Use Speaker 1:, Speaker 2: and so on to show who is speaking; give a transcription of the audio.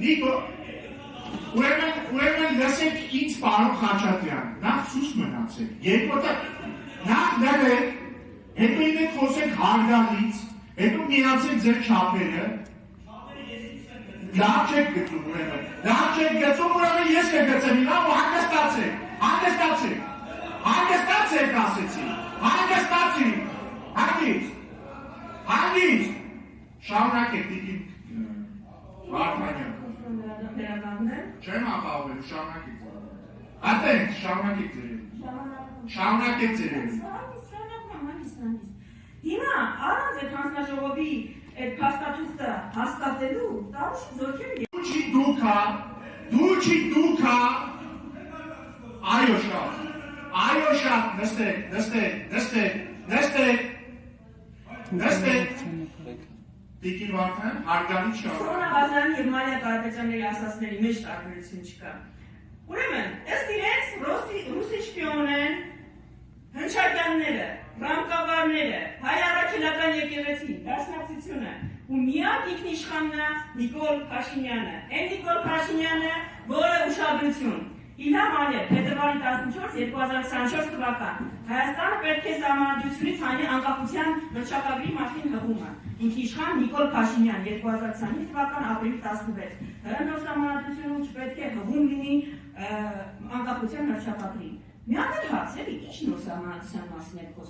Speaker 1: Նիկո, ուրեմն լսեք ինձ պարոն Խաչատրյան, նախ սուս մնացեք, երկոտը նախ ներեք, հետո ինդ խոսեք հարգալից, հետո միացեք ձեր չապերը, լավ չեք գծում ուրեմն, ես կգծեմ, լավ ու հանգստացեք, ասեցի, հանգիստ, շարունակեք դիկին Վարդանյան, չեմ ապահովել, շարունակեք ձերևի,
Speaker 2: Հիմա առանց այդ հանձնաժողովի այդ փաստաթուղթը հաստատելու տարուշի զորքերը
Speaker 1: դու չի դուքա, այո շատ, նստեք, Տիկին Վարդան, հարգալից շարունակեք։
Speaker 2: Սոնա Ղազարյանի և Մարիա Կարապետյանների ասածների մեջ տարբերություն չկա։ Ուրեմն, ըստ իրենց ռուսի շպիոն են հնչակյանները, ռամկավարները, հայ առաքելական եկեղեցի, դաշնակցությունը ու միակ ինքնիշխանն Նիկոլ Փաշինյանը։ Այն Նիկոլ Փաշինյանը, որը ուշադրություն։ Իլհամ Ալիև, փետրվարի 14, 2024 թվական Հայաստանը պետք է Սահմանադրությունից հայտնի անկախության հռչակագրի մասին հղումը։ Ինքնիշխան Նիկոլ Փաշինյան 2025 թվական ապրիլի 16։ ՀՀ Սահմանադրությունը չպետք է հղում լինի անկախության հռչակագրին։ Մի հատ հարց էլի, ի՞նչ նոր սահմանադրության մասին է խոսում։